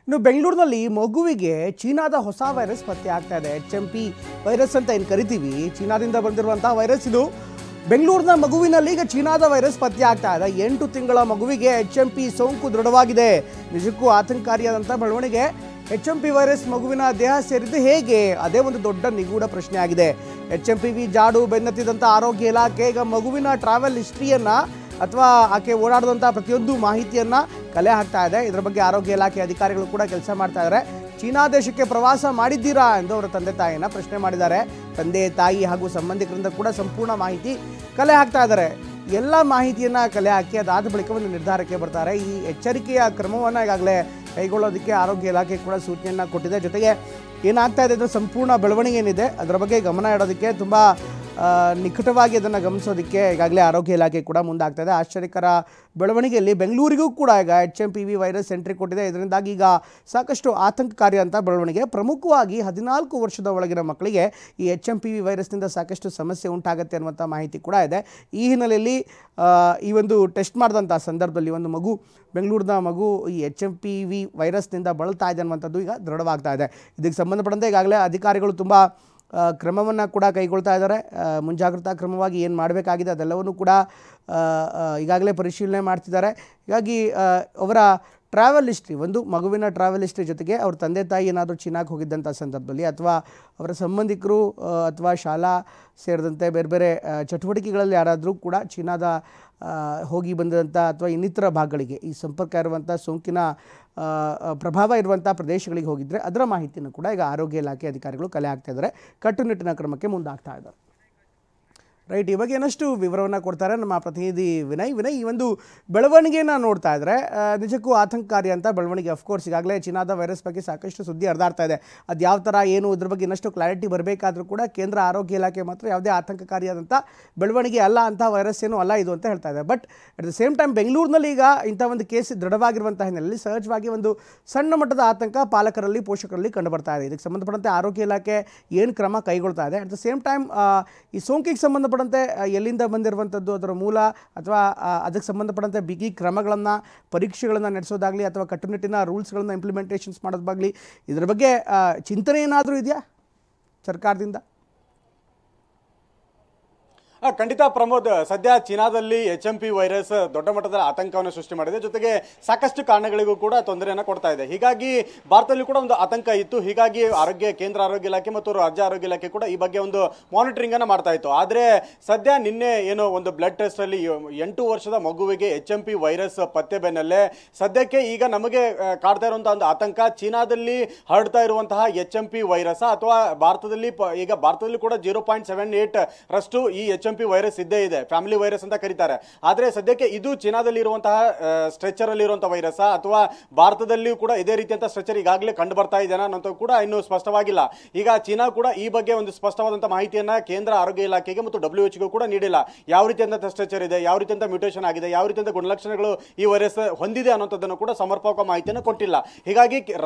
ಇನ್ನು ಬೆಂಗಳೂರಿನಲ್ಲಿ ಮಗುವಿಗೆ ಚೀನಾದ ಹೊಸ ವೈರಸ್ ಪತ್ತೆ ಆಗ್ತಾ ಇದೆ. HMP ವೈರಸ್ ಅಂತ ಏನು ಕರಿತೀವಿ, ಚೀನಾದಿಂದ ಬಂದಿರುವಂತಹ ವೈರಸ್ ಇದು. ಬೆಂಗಳೂರಿನ ಮಗುವಿನಲ್ಲಿ ಈಗ ಚೀನಾದ ವೈರಸ್ ಪತ್ತೆ ಆಗ್ತಾ ಇದೆ. 8 ತಿಂಗಳ ಮಗುವಿಗೆ HMP ಸೋಂಕು ದೃಢವಾಗಿದೆ. ನಿಜಕ್ಕೂ ಆತಂಕಕಾರಿಯಾದಂಥ ಬೆಳವಣಿಗೆ. HMP ವೈರಸ್ ಮಗುವಿನ ದೇಹ ಸೇರಿದ್ದು ಹೇಗೆ? ಅದೇ ಒಂದು ದೊಡ್ಡ ನಿಗೂಢ ಪ್ರಶ್ನೆ ಆಗಿದೆ. HMPV ಜಾಡು ಬೆನ್ನತ್ತಿದಂಥ ಆರೋಗ್ಯ ಇಲಾಖೆ ಈಗ ಮಗುವಿನ ಟ್ರಾವೆಲ್ ಹಿಸ್ಟ್ರಿಯನ್ನು ಅಥವಾ ಆಕೆ ಓಡಾಡಿದಂಥ ಪ್ರತಿಯೊಂದು ಮಾಹಿತಿಯನ್ನು ಕಲೆ ಹಾಕ್ತಾ ಇದೆ. ಇದರ ಬಗ್ಗೆ ಆರೋಗ್ಯ ಇಲಾಖೆ ಅಧಿಕಾರಿಗಳು ಕೂಡ ಕೆಲಸ ಮಾಡ್ತಾ ಇದ್ದಾರೆ. ಚೀನಾ ದೇಶಕ್ಕೆ ಪ್ರವಾಸ ಮಾಡಿದ್ದೀರಾ ಎಂದು ಅವರ ತಂದೆ ತಾಯಿಯನ್ನು ಪ್ರಶ್ನೆ ಮಾಡಿದ್ದಾರೆ. ತಂದೆ ತಾಯಿ ಹಾಗೂ ಸಂಬಂಧಿಕರಿಂದ ಕೂಡ ಸಂಪೂರ್ಣ ಮಾಹಿತಿ ಕಲೆ ಹಾಕ್ತಾ ಇದ್ದಾರೆ. ಎಲ್ಲ ಮಾಹಿತಿಯನ್ನು ಕಲೆ ಹಾಕಿ ಅದಾದ ಬಳಿಕ ಒಂದು ನಿರ್ಧಾರಕ್ಕೆ ಬರ್ತಾರೆ. ಈ ಎಚ್ಚರಿಕೆಯ ಕ್ರಮವನ್ನು ಈಗಾಗಲೇ ಕೈಗೊಳ್ಳೋದಕ್ಕೆ ಆರೋಗ್ಯ ಇಲಾಖೆ ಕೂಡ ಸೂಚನೆಯನ್ನು ಕೊಟ್ಟಿದೆ. ಜೊತೆಗೆ ಏನಾಗ್ತಾ ಇದೆ ಅದರ ಸಂಪೂರ್ಣ ಬೆಳವಣಿಗೆ ಏನಿದೆ ಅದರ ಬಗ್ಗೆ ಗಮನ ಇಡೋದಕ್ಕೆ ತುಂಬ ನಿಕಟವಾಗಿ ಅದನ್ನು ಗಮನಿಸೋದಕ್ಕೆ ಈಗಾಗಲೇ ಆರೋಗ್ಯ ಇಲಾಖೆ ಕೂಡ ಮುಂದಾಗ್ತಾ ಇದೆ. ಆಶ್ಚರ್ಯಕರ ಬೆಳವಣಿಗೆಯಲ್ಲಿ ಬೆಂಗಳೂರಿಗೂ ಕೂಡ ಈಗ HMPV ವೈರಸ್ ಎಂಟ್ರಿ ಕೊಟ್ಟಿದೆ. ಇದರಿಂದಾಗಿ ಈಗ ಸಾಕಷ್ಟು ಆತಂಕಕಾರಿ ಅಂತ ಬೆಳವಣಿಗೆ. ಪ್ರಮುಖವಾಗಿ 14 ವರ್ಷದ ಒಳಗಿನ ಮಕ್ಕಳಿಗೆ ಈ HMPV ವೈರಸ್ನಿಂದ ಸಾಕಷ್ಟು ಸಮಸ್ಯೆ ಉಂಟಾಗುತ್ತೆ ಅನ್ನುವಂಥ ಮಾಹಿತಿ ಕೂಡ ಇದೆ. ಈ ಹಿನ್ನೆಲೆಯಲ್ಲಿ ಈ ಒಂದು ಟೆಸ್ಟ್ ಮಾಡಿದಂಥ ಸಂದರ್ಭದಲ್ಲಿ ಒಂದು ಮಗು, ಬೆಂಗಳೂರಿನ ಮಗು ಈ HMPV ವೈರಸ್ನಿಂದ ಬಳಲ್ತಾ ಇದೆ ಅನ್ನುವಂಥದ್ದು ಈಗ ದೃಢವಾಗ್ತಾ ಇದೆ. ಇದಕ್ಕೆ ಸಂಬಂಧಪಟ್ಟಂತೆ ಈಗಾಗಲೇ ಅಧಿಕಾರಿಗಳು ತುಂಬ ಕ್ರಮವನ್ನು ಕೂಡ ಕೈಗೊಳ್ತಾ ಇದ್ದಾರೆ. ಮುಂಜಾಗ್ರತಾ ಕ್ರಮವಾಗಿ ಏನು ಮಾಡಬೇಕಾಗಿದೆ ಅದೆಲ್ಲವನ್ನೂ ಕೂಡ ಈಗಾಗಲೇ ಪರಿಶೀಲನೆ ಮಾಡ್ತಿದ್ದಾರೆ. ಹೀಗಾಗಿ ಅವರ ಟ್ರಾವೆಲ್ ಹಿಸ್ಟ್ರಿ, ಒಂದು ಮಗುವಿನ ಟ್ರಾವೆಲ್ ಹಿಸ್ಟ್ರಿ ಜೊತೆಗೆ ಅವ್ರ ತಂದೆ ತಾಯಿ ಏನಾದರೂ ಚೀನಾಕ್ಕೆ ಹೋಗಿದ್ದಂಥ ಸಂದರ್ಭದಲ್ಲಿ ಅಥವಾ ಅವರ ಸಂಬಂಧಿಕರು ಅಥವಾ ಶಾಲಾ ಸೇರಿದಂತೆ ಬೇರೆ ಬೇರೆ ಚಟುವಟಿಕೆಗಳಲ್ಲಿ ಯಾರಾದರೂ ಕೂಡ ಚೀನಾದ ಹೋಗಿ ಬಂದಂಥ ಅಥವಾ ಇನ್ನಿತರ ಭಾಗಗಳಿಗೆ ಈ ಸಂಪರ್ಕ ಇರುವಂಥ ಸೋಂಕಿನ ಪ್ರಭಾವ ಇರುವಂಥ ಪ್ರದೇಶಗಳಿಗೆ ಹೋಗಿದ್ದರೆ ಅದರ ಮಾಹಿತಿಯನ್ನು ಕೂಡ ಈಗ ಆರೋಗ್ಯ ಇಲಾಖೆ ಅಧಿಕಾರಿಗಳು ಕಲೆ ಹಾಕ್ತಾ ಇದ್ದಾರೆ. ಕಟ್ಟುನಿಟ್ಟಿನ ಕ್ರಮಕ್ಕೆ ಮುಂದಾಗ್ತಾ ಇದ್ದಾರೆ. ರೈಟ್, ಈ ಬಗ್ಗೆ ಏನಷ್ಟು ವಿವರವನ್ನು ಕೊಡ್ತಾರೆ ನಮ್ಮ ಪ್ರತಿನಿಧಿ ವಿನಯ್. ಈ ಒಂದು ಬೆಳವಣಿಗೆಯನ್ನು ನೋಡ್ತಾ ಇದ್ದರೆ ನಿಜಕ್ಕೂ ಆತಂಕಕಾರಿ ಅಂತ ಬೆಳವಣಿಗೆ. ಅಫ್ಕೋರ್ಸ್ ಈಗಾಗಲೇ ಚೀನಾದ ವೈರಸ್ ಬಗ್ಗೆ ಸಾಕಷ್ಟು ಸುದ್ದಿ ಹರಿದಾಡ್ತಾ ಇದೆ. ಅದು ಯಾವ ಥರ ಏನು ಇದ್ರ ಬಗ್ಗೆ ಇನ್ನಷ್ಟು ಕ್ಲಾರಿಟಿ ಬರಬೇಕಾದ್ರೂ ಕೂಡ ಕೇಂದ್ರ ಆರೋಗ್ಯ ಇಲಾಖೆ ಮಾತ್ರ ಯಾವುದೇ ಆತಂಕಕಾರಿಯಾದಂಥ ಬೆಳವಣಿಗೆ ಅಲ್ಲ, ಅಂಥ ವೈರಸ್ ಏನೂ ಅಲ್ಲ ಇದು ಅಂತ ಹೇಳ್ತಾ ಇದೆ. But at the same time ಬೆಂಗಳೂರಿನಲ್ಲಿ ಈಗ ಇಂಥ ಒಂದು ಕೇಸ್ ದೃಢವಾಗಿರುವಂಥ ಹಿನ್ನೆಲೆಯಲ್ಲಿ ಸಹಜವಾಗಿ ಒಂದು ಸಣ್ಣ ಮಟ್ಟದ ಆತಂಕ ಪಾಲಕರಲ್ಲಿ, ಪೋಷಕರಲ್ಲಿ ಕಂಡುಬರ್ತಾ ಇದೆ. ಇದಕ್ಕೆ ಸಂಬಂಧಪಟ್ಟಂತೆ ಆರೋಗ್ಯ ಇಲಾಖೆ ಏನು ಕ್ರಮ ಕೈಗೊಳ್ತಾ ಇದೆ, ಅಟ್ ದ ಸೇಮ್ ಟೈಮ್ ಈ ಸೋಂಕಿಗೆ ಸಂಬಂಧಪಟ್ಟಂತೆ ಎಲ್ಲಿಂದ ಬಂದಿರುವಂಥದ್ದು, ಅದರ ಮೂಲ ಅಥವಾ ಅದಕ್ಕೆ ಸಂಬಂಧಪಟ್ಟಂತೆ ಬಿಗಿ ಕ್ರಮಗಳನ್ನು, ಪರೀಕ್ಷೆಗಳನ್ನು ನಡೆಸೋದಾಗಲಿ ಅಥವಾ ಕಟ್ಟುನಿಟ್ಟಿನ ರೂಲ್ಸ್ಗಳನ್ನು ಇಂಪ್ಲಿಮೆಂಟೇಷನ್ಸ್ ಮಾಡೋದಾಗಲಿ, ಇದರ ಬಗ್ಗೆ ಚಿಂತನೆ ಏನಾದರೂ ಇದೆಯಾ ಸರ್ಕಾರದಿಂದ? ಖಂಡಿತ ಪ್ರಮೋದ್, ಸದ್ಯ ಚೀನಾದಲ್ಲಿ HMP ವೈರಸ್ ದೊಡ್ಡ ಮಟ್ಟದ ಆತಂಕವನ್ನು ಸೃಷ್ಟಿ ಮಾಡಿದೆ. ಜೊತೆಗೆ ಸಾಕಷ್ಟು ಕಾರಣಗಳಿಗೂ ಕೂಡ ತೊಂದರೆಯನ್ನು ಕೊಡ್ತಾ ಇದೆ. ಹೀಗಾಗಿ ಭಾರತದಲ್ಲಿ ಕೂಡ ಒಂದು ಆತಂಕ ಇತ್ತು. ಹೀಗಾಗಿ ಕೇಂದ್ರ ಆರೋಗ್ಯ ಇಲಾಖೆ ಮತ್ತು ರಾಜ್ಯ ಆರೋಗ್ಯ ಇಲಾಖೆ ಕೂಡ ಈ ಬಗ್ಗೆ ಒಂದು ಮಾನಿಟರಿಂಗ್ ಅನ್ನು ಮಾಡ್ತಾ ಇತ್ತು. ಆದರೆ ಸದ್ಯ ನಿನ್ನೆ ಏನೋ ಒಂದು ಬ್ಲಡ್ ಟೆಸ್ಟ್ ಅಲ್ಲಿ 8 ವರ್ಷದ ಮಗುವಿಗೆ HMP ವೈರಸ್ ಪತ್ತೆ ಬೆನ್ನಲ್ಲೇ ಸದ್ಯಕ್ಕೆ ಈಗ ನಮಗೆ ಕಾಡ್ತಾ ಇರುವಂತಹ ಒಂದು ಆತಂಕ ಚೀನಾದಲ್ಲಿ ಹರಡ್ತಾ ಇರುವಂತಹ HMP ವೈರಸ್ ಅಥವಾ ಈಗ ಭಾರತದಲ್ಲಿ ಕೂಡ 0.78 ರಷ್ಟು ಈ HMP ವೈರಸ್ ಇದ್ದೇ ಇದೆ. ಫ್ಯಾಮಿಲಿ ವೈರಸ್ ಅಂತ ಕರೀತಾರೆ. ಆದರೆ ಸದ್ಯಕ್ಕೆ ಇದು ಚೀನಾದಲ್ಲಿ ಇರುವಂತಹ ಸ್ಟ್ರೆಚರ್ ಅಲ್ಲಿ ಇರುವಂತಹ ವೈರಸ್ ಅಥವಾ ಭಾರತದಲ್ಲಿಯೂ ಕೂಡ ಇದೇ ರೀತಿಯಂತ ಸ್ಟ್ರೆಚರ್ ಈಗಾಗಲೇ ಕಂಡು ಬರ್ತಾ ಇದೆನಾ ಅನ್ನೋದು ಕೂಡ ಇನ್ನೂ ಸ್ಪಷ್ಟವಾಗಿಲ್ಲ. ಈಗ ಚೀನಾ ಕೂಡ ಈ ಬಗ್ಗೆ ಒಂದು ಸ್ಪಷ್ಟವಾದಂತಹ ಮಾಹಿತಿಯನ್ನ ಕೇಂದ್ರ ಆರೋಗ್ಯ ಇಲಾಖೆಗೆ ಮತ್ತು WHO ಕೂಡ ನೀಡಿಲ್ಲ. ಯಾವ ರೀತಿಯಂತ ಸ್ಟ್ರೆಚರ್ ಇದೆ, ಯಾವ ರೀತಿಯಂತ ಮ್ಯೂಟೇಷನ್ ಆಗಿದೆ, ಯಾವ ರೀತಿಯಂತ ಗುಣಲಕ್ಷಣಗಳು ಈ ವೈರಸ್ ಹೊಂದಿದೆ ಅನ್ನೋದನ್ನು ಕೂಡ ಸಮರ್ಪಕ ಮಾಹಿತಿಯನ್ನು ಕೊಟ್ಟಿಲ್ಲ. ಹೀಗಾಗಿ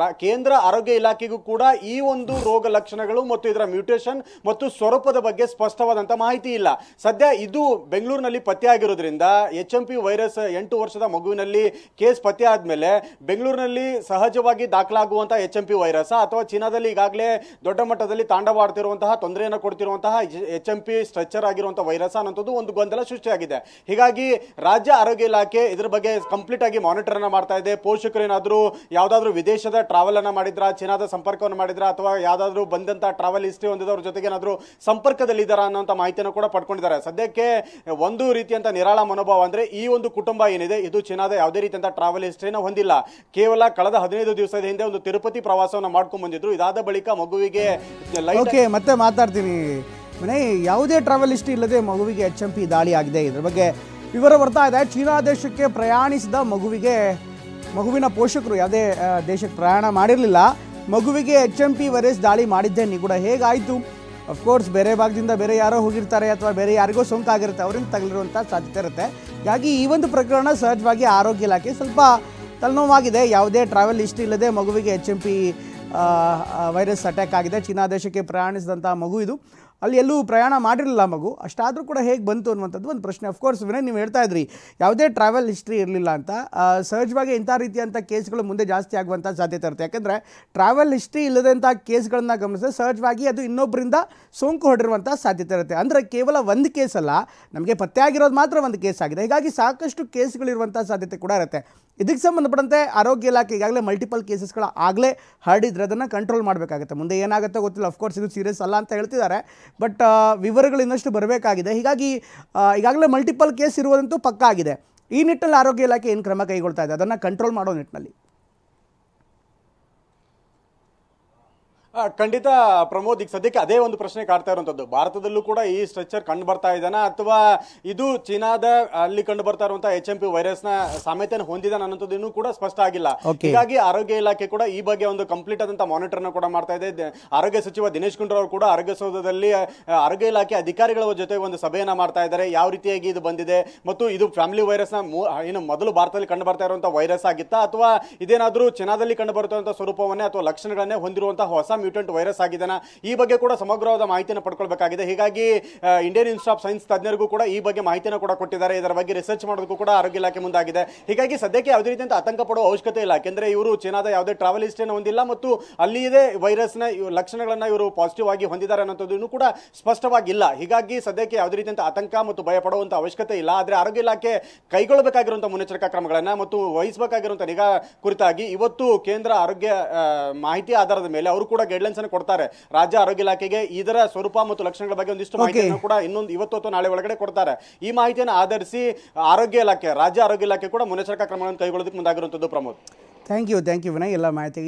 ಕೇಂದ್ರ ಆರೋಗ್ಯ ಇಲಾಖೆಗೂ ಕೂಡ ಈ ಒಂದು ರೋಗ ಲಕ್ಷಣಗಳು ಮತ್ತು ಇದರ ಮ್ಯೂಟೇಷನ್ ಮತ್ತು ಸ್ವರೂಪದ ಬಗ್ಗೆ ಸ್ಪಷ್ಟವಾದಂತಹ ಮಾಹಿತಿ ಇಲ್ಲ. ಸದ್ಯ ಇದು ಬೆಂಗಳೂರಿನಲ್ಲಿ ಪತ್ತೆ ಆಗಿರೋದ್ರಿಂದ HMP ವೈರಸ್ 8 ವರ್ಷದ ಮಗುವಿನಲ್ಲಿ ಕೇಸ್ ಪತ್ತೆ ಆದ್ಮೇಲೆ ಬೆಂಗಳೂರಿನಲ್ಲಿ ಸಹಜವಾಗಿ ದಾಖಲಾಗುವಂತಹ HMP ವೈರಸ್ ಅಥವಾ ಚೀನಾದಲ್ಲಿ ಈಗಾಗಲೇ ದೊಡ್ಡ ಮಟ್ಟದಲ್ಲಿ ತಾಂಡವಾಡ್ತಿರುವಂತಹ ತೊಂದರೆಯನ್ನು ಕೊಡ್ತಿರುವಂತಹ HMP ಸ್ಟ್ರೆಚರ್ ಆಗಿರುವಂತಹ ವೈರಸ್ ಅನ್ನೋದು ಒಂದು ಗೊಂದಲ ಸೃಷ್ಟಿಯಾಗಿದೆ. ಹೀಗಾಗಿ ರಾಜ್ಯ ಆರೋಗ್ಯ ಇಲಾಖೆ ಇದ್ರ ಬಗ್ಗೆ ಕಂಪ್ಲೀಟ್ ಆಗಿ ಮಾನಿಟರ್ ಅನ್ನ ಮಾಡ್ತಾ ಇದೆ. ಪೋಷಕರು ಏನಾದರೂ ಯಾವ್ದಾದ್ರು ವಿದೇಶದ ಟ್ರಾವೆಲ್ ಅನ್ನ ಮಾಡಿದ್ರ, ಚೀನಾದ ಸಂಪರ್ಕವನ್ನು ಮಾಡಿದ್ರ ಅಥವಾ ಯಾವ್ದಾದ್ರು ಬಂದಂತ ಟ್ರಾವೆಲ್ ಹಿಸ್ಟ್ರಿ ಹೊಂದಿದವ್ರ ಜೊತೆಗೆ ಏನಾದ್ರು ಸಂಪರ್ಕದಲ್ಲಿ ಇದ್ದಾರಾ ಅನ್ನೋಂಥ ಮಾಹಿತಿಯನ್ನು ಕೂಡ ಪಡ್ಕೊಂಡಿದ್ದಾರೆ. ಸದ್ಯಕ್ಕೆ ಒಂದು ರೀತಿಯಂತ ನಿರಾಳ ಮನೋಭಾವ ಅಂದ್ರೆ ಈ ಒಂದು ಕುಟುಂಬ ಏನಿದೆ ಇದು ಚೀನಾದ ಯಾವುದೇ ರೀತಿಯಂತ ಟ್ರಾವೆಲ್ ಹಿಸ್ಟ್ರಿನ ಹೊಂದಿಲ್ಲ. ಕೇವಲ ಕಳೆದ 15 ದಿವಸದ ಹಿಂದೆ ಒಂದು ತಿರುಪತಿ ಪ್ರವಾಸವನ್ನು ಮಾಡ್ಕೊಂಡು ಬಂದಿದ್ರು. ಇದಾದ ಬಳಿಕ ಮಗುವಿಗೆ ಮತ್ತೆ ಮಾತಾಡ್ತೀನಿ ವಿನಯ್, ಯಾವುದೇ ಟ್ರಾವೆಲ್ ಹಿಸ್ಟ್ರಿ ಇಲ್ಲದೆ ಮಗುವಿಗೆ HMP ದಾಳಿ ಆಗಿದೆ. ಇದ್ರ ಬಗ್ಗೆ ವಿವರ ಬರ್ತಾ ಇದೆ. ಚೀನಾ ದೇಶಕ್ಕೆ ಪ್ರಯಾಣಿಸಿದ ಮಗುವಿನ ಪೋಷಕರು ಯಾವುದೇ ದೇಶಕ್ಕೆ ಪ್ರಯಾಣ ಮಾಡಿರಲಿಲ್ಲ. ಮಗುವಿಗೆ HMP ವೈರಸ್ ದಾಳಿ ಮಾಡಿದ್ದೇ ನಿಗೂಢ. ಹೇಗಾಯಿತು? ಅಫ್ಕೋರ್ಸ್ ಬೇರೆ ಭಾಗದಿಂದ ಬೇರೆ ಯಾರೋ ಹೋಗಿರ್ತಾರೆ ಅಥವಾ ಬೇರೆ ಯಾರಿಗೋ ಸೋಂಕಾಗಿರುತ್ತೆ, ಅವರಿಂದ ತಗಲಿರುವಂಥ ಸಾಧ್ಯತೆ ಇರುತ್ತೆ. ಹೀಗಾಗಿ ಈ ಒಂದು ಪ್ರಕರಣ ಸಹಜವಾಗಿ ಆರೋಗ್ಯ ಇಲಾಖೆ ಸ್ವಲ್ಪ ತಲೆನೋವಾಗಿದೆ. ಯಾವುದೇ ಟ್ರಾವೆಲ್ ಹಿಸ್ಟ್ರಿ ಇಲ್ಲದೆ ಮಗುವಿಗೆ HMP ವೈರಸ್ ಅಟ್ಯಾಕ್ ಆಗಿದೆ. ಚೀನಾ ದೇಶಕ್ಕೆ ಪ್ರಯಾಣಿಸಿದಂಥ ಮಗು ಇದು. ಅಲ್ಲಿ ಎಲ್ಲೂ ಪ್ರಯಾಣ ಮಾಡಿರಲಿಲ್ಲ ಮಗು, ಅಷ್ಟಾದರೂ ಕೂಡ ಹೇಗೆ ಬಂತು ಅನ್ನುವಂಥದ್ದು ಒಂದು ಪ್ರಶ್ನೆ. ಅಫ್ಕೋರ್ಸ್ ವಿನಯ್, ನೀವು ಹೇಳ್ತಾ ಇದ್ರಿ ಯಾವುದೇ ಟ್ರಾವೆಲ್ ಹಿಸ್ಟ್ರಿ ಇರಲಿಲ್ಲ ಅಂತ. ಸಹಜವಾಗಿ ಇಂಥ ರೀತಿಯಂಥ ಕೇಸ್ಗಳು ಮುಂದೆ ಜಾಸ್ತಿ ಆಗುವಂಥ ಸಾಧ್ಯತೆ ಇರುತ್ತೆ. ಯಾಕೆಂದರೆ ಟ್ರಾವೆಲ್ ಹಿಸ್ಟ್ರಿ ಇಲ್ಲದಂಥ ಕೇಸ್ಗಳನ್ನ ಗಮನಿಸಿದ್ರೆ ಸಹಜವಾಗಿ ಅದು ಇನ್ನೊಬ್ಬರಿಂದ ಸೋಂಕು ಹೊಡಿರುವಂಥ ಸಾಧ್ಯತೆ ಇರುತ್ತೆ. ಅಂದರೆ ಕೇವಲ ಒಂದು ಕೇಸ್ ಅಲ್ಲ, ನಮಗೆ ಪತ್ತೆ ಆಗಿರೋದು ಮಾತ್ರ ಒಂದು ಕೇಸ್ ಆಗಿದೆ. ಹೀಗಾಗಿ ಸಾಕಷ್ಟು ಕೇಸ್ಗಳಿರುವಂಥ ಸಾಧ್ಯತೆ ಕೂಡ ಇರುತ್ತೆ. ಇದಕ್ಕೆ ಸಂಬಂಧಪಟ್ಟಂತೆ ಆರೋಗ್ಯ ಇಲಾಖೆ ಈಗಾಗಲೇ ಮಲ್ಟಿಪಲ್ ಕೇಸಸ್ಗಳ ಆಗಲೇ ಹರಡಿದ್ರೆ ಅದನ್ನು ಕಂಟ್ರೋಲ್ ಮಾಡಬೇಕಾಗುತ್ತೆ. ಮುಂದೆ ಏನಾಗುತ್ತೋ ಗೊತ್ತಿಲ್ಲ. ಅಫ್ಕೋರ್ಸ್ ಇದು ಸೀರಿಯಸ್ ಅಲ್ಲ ಅಂತ ಹೇಳ್ತಿದ್ದಾರೆ, ಬಟ್ ವಿವರಗಳು ಇನ್ನಷ್ಟು ಬರಬೇಕಾಗಿದೆ. ಹೀಗಾಗಿ ಈಗಾಗಲೇ ಮಲ್ಟಿಪಲ್ ಕೇಸ್ ಇರುವುದಂತೂ ಪಕ್ಕಾ ಆಗಿದೆ. ಈ ನಿಟ್ಟಿನಲ್ಲಿ ಆರೋಗ್ಯ ಇಲಾಖೆ ಏನು ಕ್ರಮ ಕೈಗೊಳ್ತಾ ಇದೆ ಅದನ್ನು ಕಂಟ್ರೋಲ್ ಮಾಡೋ ನಿಟ್ಟಿನಲ್ಲಿ? ಖಂಡಿತ ಪ್ರಮೋದ್, ಈಗ ಸದ್ಯಕ್ಕೆ ಅದೇ ಒಂದು ಪ್ರಶ್ನೆ ಕಾಡ್ತಾ ಇರುವಂತದ್ದು. ಭಾರತದಲ್ಲೂ ಕೂಡ ಈ ಸ್ಟ್ರಕ್ಚರ್ ಕಂಡು ಬರ್ತಾ ಇದ್ದಾನ ಅಥವಾ ಇದು ಚೀನಾದ ಅಲ್ಲಿ ಕಂಡು ಬರ್ತಾ ಇರುವಂತಹ HMP ವೈರಸ್ ನ ಸಾಮ್ಯತೆಯನ್ನು ಹೊಂದಿದಾನ ಅನ್ನೋದು ಇನ್ನೂ ಕೂಡ ಸ್ಪಷ್ಟ ಆಗಿಲ್ಲ. ಹೀಗಾಗಿ ಆರೋಗ್ಯ ಇಲಾಖೆ ಕೂಡ ಈ ಬಗ್ಗೆ ಒಂದು ಕಂಪ್ಲೀಟ್ ಆದಂತಹ ಮಾನಿಟರ್ ಕೂಡ ಮಾಡ್ತಾ ಇದೆ. ಆರೋಗ್ಯ ಸಚಿವ ದಿನೇಶ್ ಗುಂಡೂರಾವ್ ಕೂಡ ಆರೋಗ್ಯ ಸೌಧದಲ್ಲಿ ಆರೋಗ್ಯ ಇಲಾಖೆ ಅಧಿಕಾರಿಗಳ ಜೊತೆ ಒಂದು ಸಭೆಯನ್ನ ಮಾಡ್ತಾ ಇದ್ದಾರೆ. ಯಾವ ರೀತಿಯಾಗಿ ಇದು ಬಂದಿದೆ ಮತ್ತು ಇದು ಫ್ಯಾಮಿಲಿ ವೈರಸ್ ನ ಏನು ಮೊದಲು ಭಾರತದಲ್ಲಿ ಕಂಡು ಬರ್ತಾ ಇರುವಂತಹ ವೈರಸ್ ಆಗಿತ್ತಾ ಅಥವಾ ಇದೇನಾದ್ರೂ ಚೀನಾದಲ್ಲಿ ಕಂಡು ಬರುವಂತಹ ಸ್ವರೂಪವನ್ನೇ ಅಥವಾ ಲಕ್ಷಣಗಳನ್ನೇ ಹೊಂದಿರುವಂತಹ ಹೊಸ ಮ್ಯೂಟೆಂಟ್ ವೈರಸ್ ಆಗಿದ್ದಾನ, ಈ ಬಗ್ಗೆ ಕೂಡ ಸಮಗ್ರವಾದ ಮಾಹಿತಿಯನ್ನು ಪಡ್ಕೊಳ್ಬೇಕಾಗಿದೆ. ಹೀಗಾಗಿ ಇಂಡಿಯನ್ ಇನ್ಸ್ಟಿಟ್ಯೂಟ್ ಆಫ್ ಸೈನ್ಸ್ ತಜ್ಞರಿಗೂ ಕೂಡ ಈ ಬಗ್ಗೆ ಮಾಹಿತಿಯನ್ನು ಕೂಡ ಕೊಟ್ಟಿದ್ದಾರೆ. ಇದರ ಬಗ್ಗೆ ರಿಸರ್ಚ್ ಮಾಡೋದಕ್ಕೂ ಕೂಡ ಆರೋಗ್ಯ ಇಲಾಖೆ ಮುಂದಾಗಿದೆ. ಹೀಗಾಗಿ ಸದ್ಯಕ್ಕೆ ಯಾವುದೇ ರೀತಿಯಂತ ಆತಂಕ ಪಡುವ ಅವಶ್ಯಕತೆ ಇಲ್ಲ. ಯಾಕೆಂದ್ರೆ ಇವರು ಚೀನಾದ ಯಾವುದೇ ಟ್ರಾವೆಲ್ ಹಿಸ್ಟ್ರಿಯನ್ನು ಹೊಂದಿಲ್ಲ ಮತ್ತು ಅಲ್ಲಿಯೇ ವೈರಸ್ನ ಲಕ್ಷಣಗಳನ್ನ ಇವರು ಪಾಸಿಟಿವ್ ಆಗಿ ಹೊಂದಿದ್ದಾರೆ ಅನ್ನೋದು ಇನ್ನೂ ಕೂಡ ಸ್ಪಷ್ಟವಾಗಿಲ್ಲ. ಹೀಗಾಗಿ ಸದ್ಯಕ್ಕೆ ಯಾವುದೇ ರೀತಿಯಂತ ಆತಂಕ ಮತ್ತು ಭಯ ಪಡುವಂತ ಅವಶ್ಯಕತೆ ಇಲ್ಲ. ಆದರೆ ಆರೋಗ್ಯ ಇಲಾಖೆ ಕೈಗೊಳ್ಳಬೇಕಾಗಿರುವಂತಹ ಮುನ್ನೆಚ್ಚರಿಕಾ ಕ್ರಮಗಳನ್ನ ಮತ್ತು ವಹಿಸಬೇಕಾಗಿರುವಂತಹ ನಿಗಾ ಕುರಿತಾಗಿ ಇವತ್ತು ಕೇಂದ್ರ ಆರೋಗ್ಯ ಮಾಹಿತಿ ಆಧಾರದ ಮೇಲೆ ಅವರು ಕೂಡ ಗೈಡ್ಲೈನ್ಸ್ ಅನ್ನು ಕೊಡ್ತಾರೆ. ರಾಜ್ಯ ಆರೋಗ್ಯ ಇಲಾಖೆಗೆ ಇದರ ಸ್ವರೂಪ ಮತ್ತು ಲಕ್ಷಣಗಳ ಬಗ್ಗೆ ಒಂದಿಷ್ಟು ಮಾಹಿತಿಯನ್ನು ಕೂಡ ಇನ್ನೊಂದು ಇವತ್ತು ಅಥವಾ ನಾಳೆ ಒಳಗಡೆ ಕೊಡ್ತಾರೆ. ಈ ಮಾಹಿತಿಯನ್ನು ಆಧರಿಸಿ ಆರೋಗ್ಯ ಇಲಾಖೆ, ರಾಜ್ಯ ಆರೋಗ್ಯ ಇಲಾಖೆ ಕೂಡ ಮುನ್ನೆಚ್ಚರಿಕಾ ಕ್ರಮಗಳನ್ನು ಕೈಗೊಳ್ಳೋದಕ್ಕೆ ಮುಂದಾಗಿರುವಂತದ್ದು. ಪ್ರಮೋದ್, ಥ್ಯಾಂಕ್ ಯು ವಿನಯ್ ಎಲ್ಲ ಮಾಹಿತಿಗೆ.